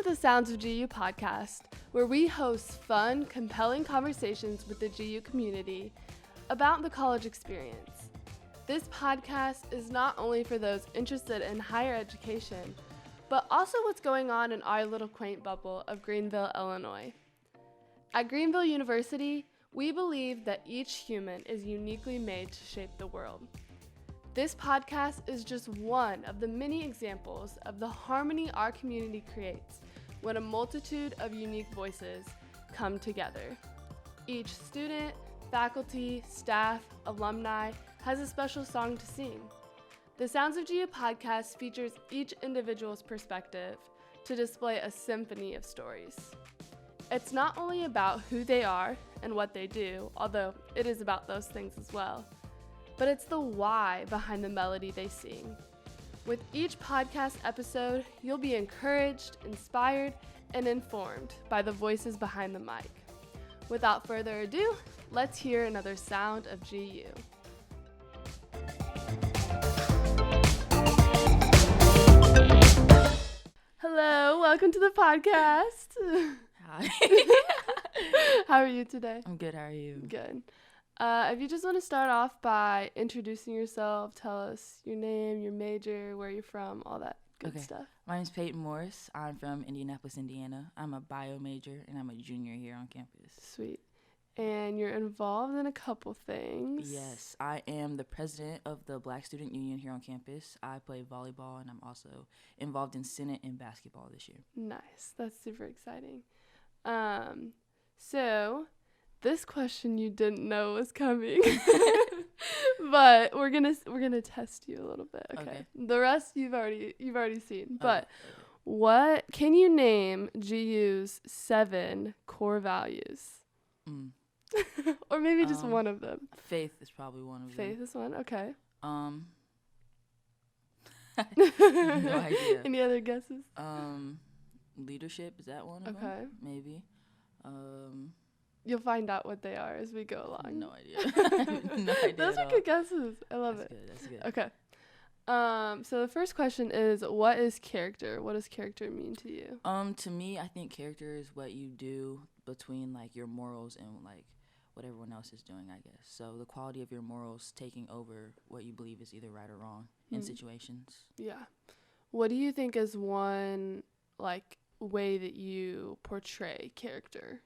the Sounds of GU podcast, where we host fun, compelling conversations with the GU community about the college experience. This podcast is not only for those interested in higher education, but also what's going on in our little quaint bubble of Greenville, Illinois. At Greenville University, we believe that each human is uniquely made to shape the world. This podcast is just one of the many examples of the harmony our community creates when a multitude of unique voices come together. Each student, faculty, staff, alumni has a special song to sing. The Sounds of GU podcast features each individual's perspective to display a symphony of stories. It's not only about who they are and what they do, although it is about those things as well, but it's the why behind the melody they sing. With each podcast episode, you'll be encouraged, inspired, and informed by the voices behind the mic. Without further ado, let's hear another sound of GU. Hello, welcome to the podcast. Hi. How are you today? I'm good. How are you? Good. If you just want to start off by introducing yourself, tell us your name, your major, where you're from, all that good stuff. My name's Payten Morris. I'm from Indianapolis, Indiana. I'm a bio major, and I'm a junior here on campus. Sweet. And you're involved in a couple things. Yes, I am the president of the Black Student Union here on campus. I play volleyball, and I'm also involved in Senate and basketball this year. Nice. That's super exciting. So this question you didn't know was coming, but we're gonna test you a little bit. Okay. The rest you've already seen. But what can you name GU's 7 core values? Or maybe just one of them. Faith is probably one of them. Faith is one. Okay. No idea. Any other guesses? Leadership, is that one of them? Maybe. You'll find out what they are as we go along. No idea. No idea. Those are good guesses. I love it. That's good. Okay. So the first question is, what is character? What does character mean to you? To me, I think character is what you do between like your morals and like what everyone else is doing, I guess. So the quality of your morals taking over what you believe is either right or wrong in situations. Yeah. What do you think is one like way that you portray character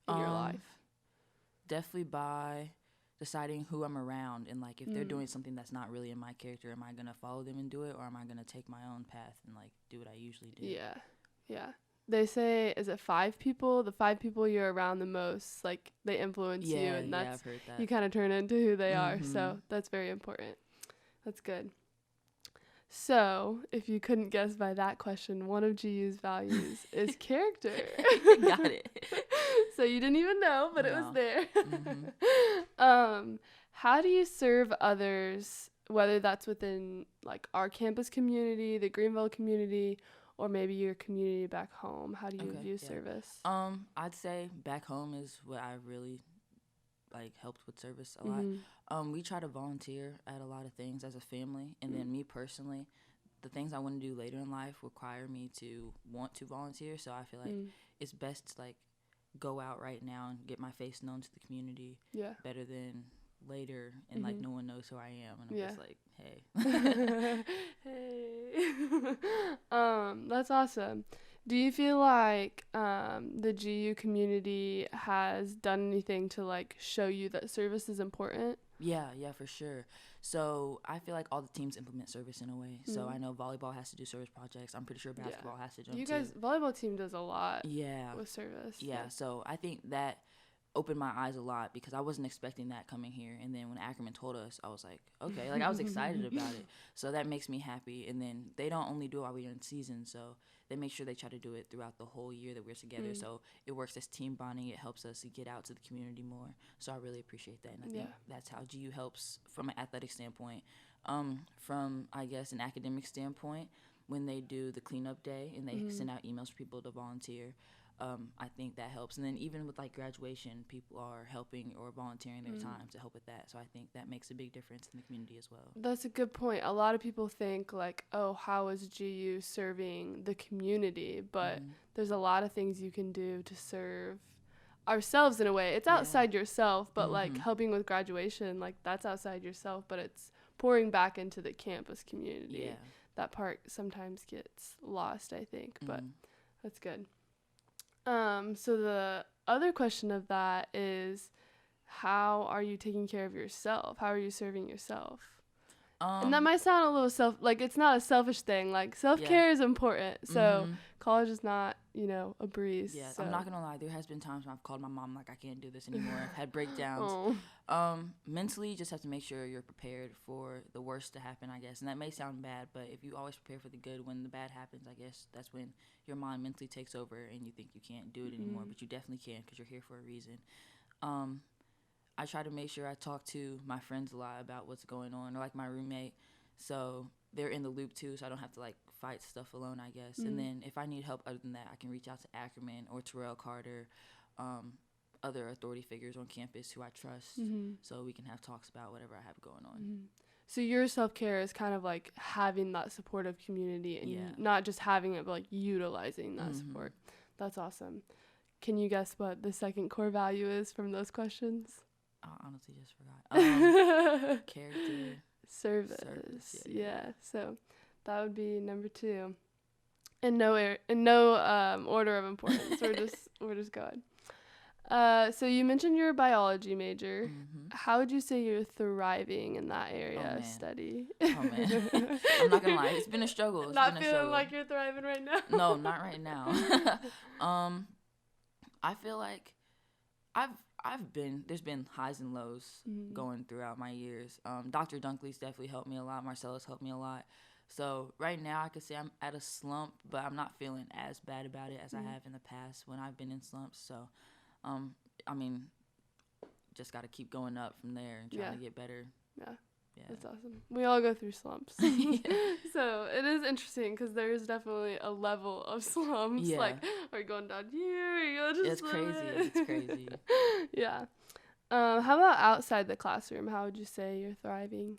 in your life? Definitely by deciding who I'm around and like if they're doing something that's not really in my character, am I gonna follow them and do it, or am I gonna take my own path and like do what I usually do? Yeah. They say, is it 5 people? The 5 people you're around the most, like they influence you, and that's I've heard that. You kind of turn into who they are. So that's very important. That's good. So, if you couldn't guess by that question, one of GU's values is character. Got it. So you didn't even know, but it was there. How do you serve others, whether that's within like our campus community, the Greenville community, or maybe your community back home? How do you view service? I'd say back home is what I really like helped with service a lot. We try to volunteer at a lot of things as a family, and then me personally, the things I want to do later in life require me to want to volunteer. So I feel like it's best to like go out right now and get my face known to the community better than later and like no one knows who I am, and I'm just like, hey. That's awesome. Do you feel like the GU community has done anything to like show you that service is important? Yeah, for sure. So I feel like all the teams implement service in a way. So I know volleyball has to do service projects. I'm pretty sure basketball has to jump. You guys, volleyball team does a lot. With service. Yeah. So I think that opened my eyes a lot because I wasn't expecting that coming here. And then when Ackerman told us, I was like, okay, like I was excited about it. So that makes me happy. And then they don't only do it while we're in season. So they make sure they try to do it throughout the whole year that we're together. So it works as team bonding. It helps us to get out to the community more. So I really appreciate that. And I think that's how GU helps from an athletic standpoint. From, I guess, an academic standpoint, when they do the cleanup day and they send out emails for people to volunteer, I think that helps. And then even with like graduation, people are helping or volunteering their time to help with that. So I think that makes a big difference in the community as well. That's a good point. A lot of people think like, oh, how is GU serving the community? But there's a lot of things you can do to serve ourselves in a way. It's outside yourself, but like helping with graduation, like that's outside yourself, but it's pouring back into the campus community. Yeah. That part sometimes gets lost, I think, but that's good. So the other question of that is, how are you taking care of yourself? How are you serving yourself? And that might sound a little like it's not a selfish thing. Like self-care is important. So college is not, a breeze. Yeah, so. I'm not gonna lie. There has been times when I've called my mom like, I can't do this anymore. I've had breakdowns. Mentally, you just have to make sure you're prepared for the worst to happen, I guess. And that may sound bad, but if you always prepare for the good, when the bad happens, I guess that's when your mind mentally takes over and you think you can't do it anymore. But you definitely can, because you're here for a reason. I try to make sure I talk to my friends a lot about what's going on, or like my roommate, so they're in the loop too, so I don't have to like fight stuff alone, I guess. And then if I need help other than that, I can reach out to Ackerman or Terrell Carter, other authority figures on campus who I trust, so we can have talks about whatever I have going on. So your self-care is kind of like having that supportive community and not just having it, but like utilizing that support. That's awesome. Can you guess what the second core value is from those questions? I honestly just forgot. Character. Service. Yeah. So that would be number 2. In no order of importance. we're just going. So you mentioned you're a biology major. How would you say you're thriving in that area of study? Oh man, I'm not gonna lie. It's been a struggle. Not feeling like you're thriving right now. No, not right now. I feel like there's been highs and lows going throughout my years. Dr. Dunkley's definitely helped me a lot. Marcella's helped me a lot. So right now I could say I'm at a slump, but I'm not feeling as bad about it as I have in the past when I've been in slumps. So, just got to keep going up from there and trying to get better. Yeah. That's awesome. We all go through slumps. So it is interesting because there's definitely a level of slumps. Yeah. Like, are you going down here? Are you going It's crazy. It's crazy. Yeah. How about outside the classroom? How would you say you're thriving?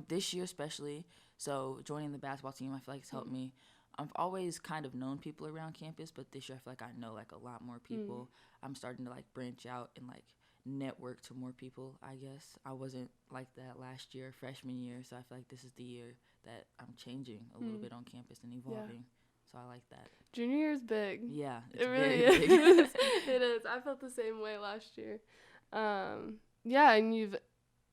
This year especially, so joining the basketball team, I feel like it's helped me. I've always kind of known people around campus, but this year I feel like I know like a lot more people. I'm starting to like branch out and like network to more people, I guess. I wasn't like that last year, freshman year, so I feel like this is the year that I'm changing a little bit on campus and evolving. So I like that. Junior year is big. Yeah, it really is. It is. I felt the same way last year. And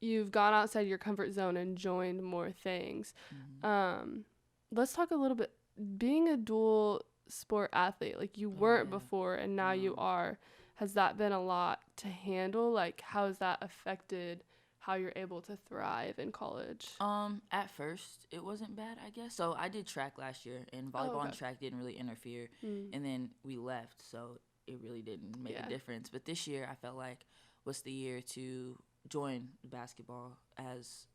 you've gone outside your comfort zone and joined more things. Let's talk a little bit. Being a dual sport athlete, like you weren't before and now you are, has that been a lot to handle? Like, how has that affected how you're able to thrive in college? At first, it wasn't bad, I guess. So I did track last year, and volleyball and track didn't really interfere. And then we left, so it really didn't make a difference. But this year, I felt like was the year to join basketball as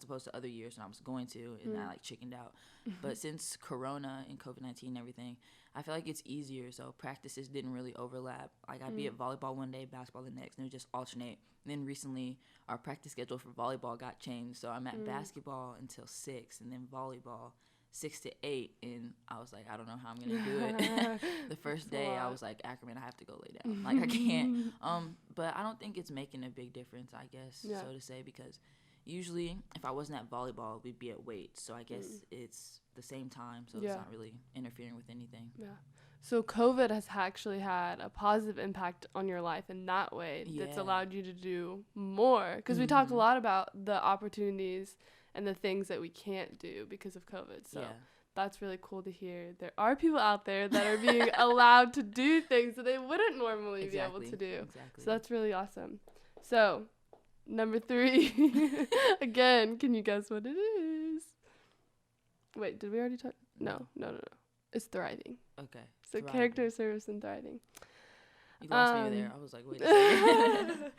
opposed to other years when I was going to, and I like chickened out. But since Corona and COVID-19 and everything, I feel like it's easier. So practices didn't really overlap. Like I'd be at volleyball one day, basketball the next, and it would just alternate. And then recently, our practice schedule for volleyball got changed. So I'm at basketball until 6, and then volleyball 6 to 8. And I was like, I don't know how I'm gonna do it. The first day, I was like, Ackerman, I have to go lay down. Like I can't. But I don't think it's making a big difference, I guess, so to say, because usually, if I wasn't at volleyball, we'd be at weights. So I guess it's the same time, so it's not really interfering with anything. Yeah. So COVID has actually had a positive impact on your life in that way. That's allowed you to do more. Because we talked a lot about the opportunities and the things that we can't do because of COVID. So that's really cool to hear. There are people out there that are being allowed to do things that they wouldn't normally be able to do. So that's really awesome. So number 3, again, can you guess what it is? Wait, did we already talk? No. It's thriving. Okay. So thriving. Character, service, and thriving. You lost me there. I was like, wait a second.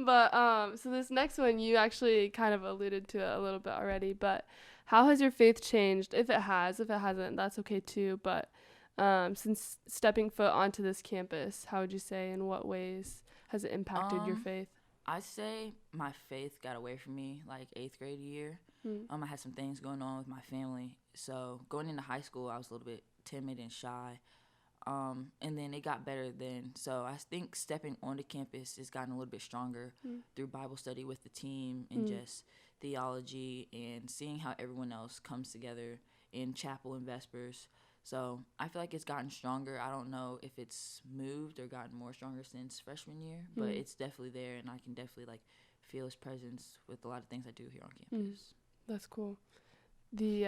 But, so this next one, you actually kind of alluded to it a little bit already, but how has your faith changed? If it has, if it hasn't, that's okay too. But since stepping foot onto this campus? How would you say, in what ways has it impacted your faith? I say my faith got away from me like 8th grade year. I had some things going on with my family. So going into high school, I was a little bit timid and shy. And then it got better then. So I think stepping onto campus has gotten a little bit stronger through Bible study with the team and just theology and seeing how everyone else comes together in chapel and Vespers. So I feel like it's gotten stronger. I don't know if it's moved or gotten more stronger since freshman year, but it's definitely there, and I can definitely like feel his presence with a lot of things I do here on campus. That's cool. The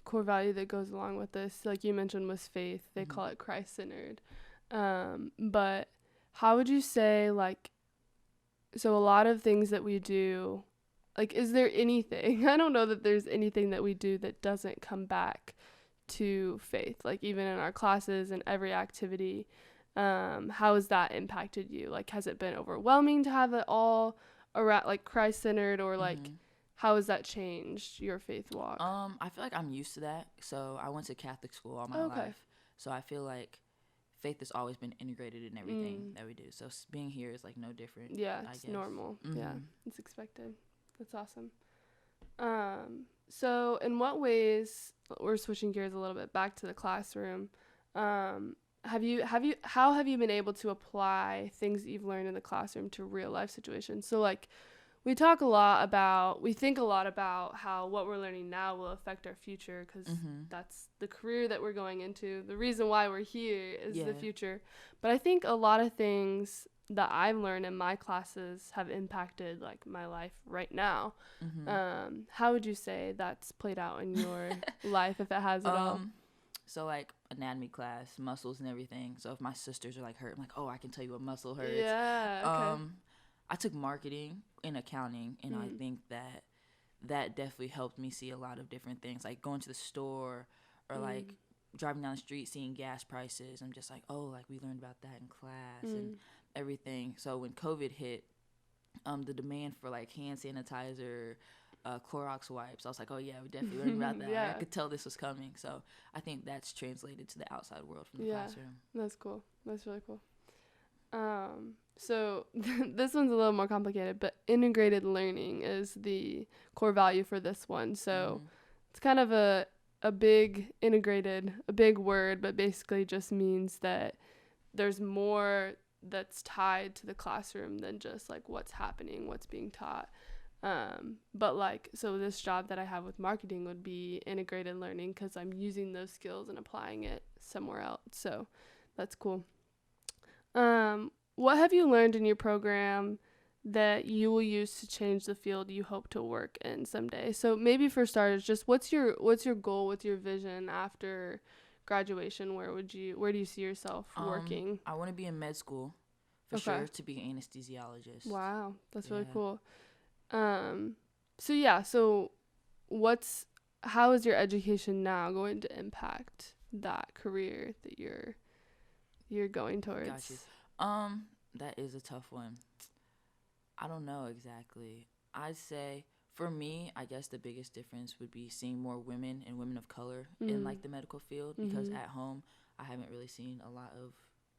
core value that goes along with this, like you mentioned, was faith. They call it Christ-centered. But how would you say, like, so a lot of things that we do, like, is there anything, I don't know that there's anything that we do that doesn't come back to faith, like even in our classes and every activity. How has that impacted you? Like, has it been overwhelming to have it all around, like, Christ-centered, or like how has that changed your faith walk? I feel like I'm used to that. So I went to Catholic school all my life. So I feel like faith has always been integrated in everything that we do. So being here is like no different. Yeah, it's normal. Yeah, it's expected. That's awesome. So in what ways, we're switching gears a little bit back to the classroom. How have you been able to apply things that you've learned in the classroom to real life situations? So like, we think a lot about how what we're learning now will affect our future, because that's the career that we're going into. The reason why we're here is the future. But I think a lot of things that I've learned in my classes have impacted like my life right now. How would you say that's played out in your life, if it has at all? So like anatomy class, muscles and everything. So if my sisters are like hurt, I'm like, oh, I can tell you what muscle hurts. Yeah. Okay. I took marketing and accounting, and I think that definitely helped me see a lot of different things, like going to the store or like driving down the street, seeing gas prices. I'm just like, oh, like we learned about that in class and everything. So when COVID hit, the demand for like hand sanitizer, Clorox wipes, I was like, oh yeah, we definitely learned about that. I could tell this was coming. So I think that's translated to the outside world from the classroom. That's cool. That's really cool. So this one's a little more complicated, but integrated learning is the core value for this one. So it's kind of a big word, but basically just means that there's more that's tied to the classroom than just like what's happening, what's being taught. But like, so this job that I have with marketing would be integrated learning, because I'm using those skills and applying it somewhere else. So that's cool. What have you learned in your program that you will use to change the field you hope to work in someday? So maybe for starters, just what's your goal, what's your vision after graduation? Where do you see yourself working? I want to be in med school for sure, to be an anesthesiologist. Wow, that's really cool. So how is your education now going to impact that career that you're going towards? Gotcha. That is a tough one. I don't know exactly. I'd say for me, I guess the biggest difference would be seeing more women and women of color in like the medical field, because at home I haven't really seen a lot of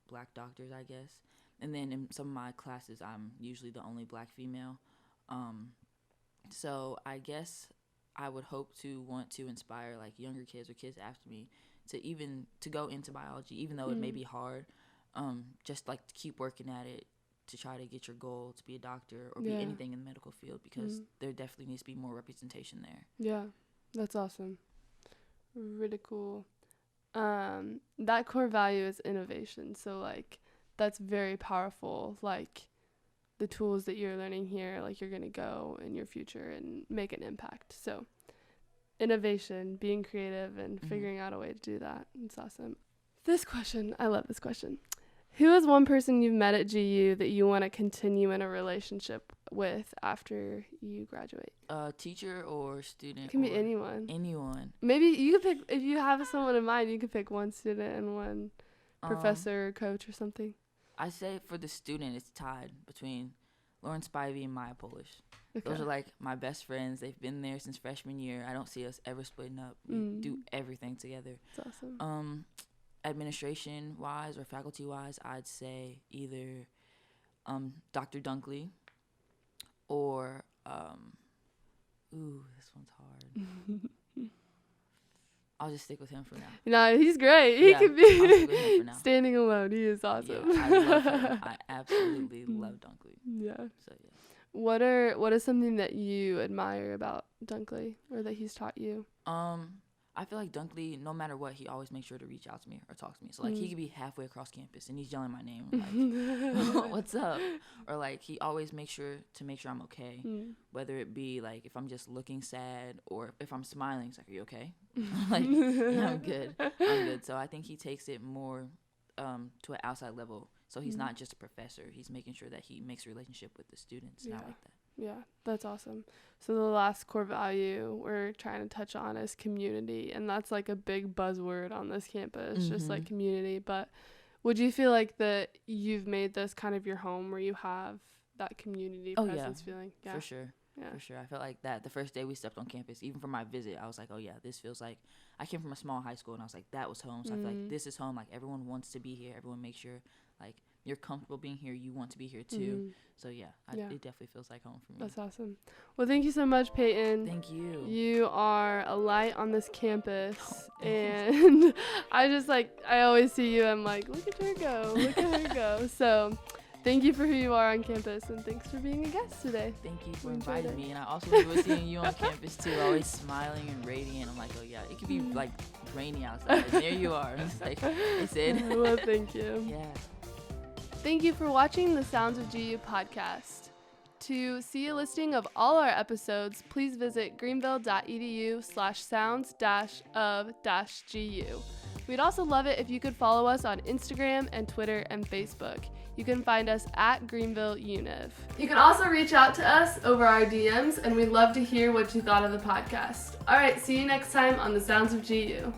black doctors, I guess. And then in some of my classes, I'm usually the only black female. So I guess I would hope to want to inspire like younger kids or kids after me to go into biology, even though it may be hard. Just like to keep working at it to try to get your goal to be a doctor or be anything in the medical field, because there definitely needs to be more representation there. Yeah, that's awesome. Really cool. That core value is innovation. So like, that's very powerful. Like, the tools that you're learning here, like you're going to go in your future and make an impact. So innovation, being creative and figuring out a way to do that. It's awesome. I love this question. Who is one person you've met at GU that you want to continue in a relationship with after you graduate? Teacher or student? It can be anyone. Anyone. Maybe you could pick, if you have someone in mind, you could pick one student and one professor or coach or something. I say for the student, it's tied between Lauren Spivey and Maya Polish. Okay. Those are like my best friends. They've been there since freshman year. I don't see us ever splitting up. We do everything together. That's awesome. administration wise or faculty wise, I'd say either Dr. Dunkley or this one's hard. I'll just stick with him for now. No, he's great. He could be standing alone. He is awesome. Yeah, I love him. I absolutely love Dunkley. Yeah. So yeah. What is something that you admire about Dunkley or that he's taught you? I feel like Dunkley, no matter what, he always makes sure to reach out to me or talk to me. So, like, he could be halfway across campus and he's yelling my name, like, what's up? Or, like, he always makes sure I'm okay. Whether it be, like, if I'm just looking sad or if I'm smiling, he's like, are you okay? Like, yeah, I'm good. So I think he takes it more to an outside level. So he's not just a professor. He's making sure that he makes a relationship with the students. And I like that. Yeah, that's awesome. So the last core value we're trying to touch on is community, and that's like a big buzzword on this campus, just like community. But would you feel like that you've made this kind of your home where you have that community presence feeling? Yeah, for sure. Yeah. For sure. I felt like that the first day we stepped on campus, even for my visit, I was like, oh yeah, this feels like, I came from a small high school and I was like, that was home. So I feel like this is home. Like everyone wants to be here. Everyone makes sure like you're comfortable being here. You want to be here too. So yeah, it definitely feels like home for me. That's awesome. Well, thank you so much, Payten. Thank you. You are a light on this campus. And I always see you. I'm like, look at her go. Look at her go. So thank you for who you are on campus, and thanks for being a guest today. Thank you for inviting me, and I also enjoy seeing you on campus too, always smiling and radiant. I'm like, oh yeah, it could be like rainy outside, and there you are. It's like, it's it. Well, thank you. Yeah. Thank you for watching the Sounds of GU podcast. To see a listing of all our episodes, please visit greenville.edu/sounds-of-gu. We'd also love it if you could follow us on Instagram and Twitter and Facebook. You can find us at Greenville Univ. You can also reach out to us over our DMs, and we'd love to hear what you thought of the podcast. All right, see you next time on the Sounds of GU.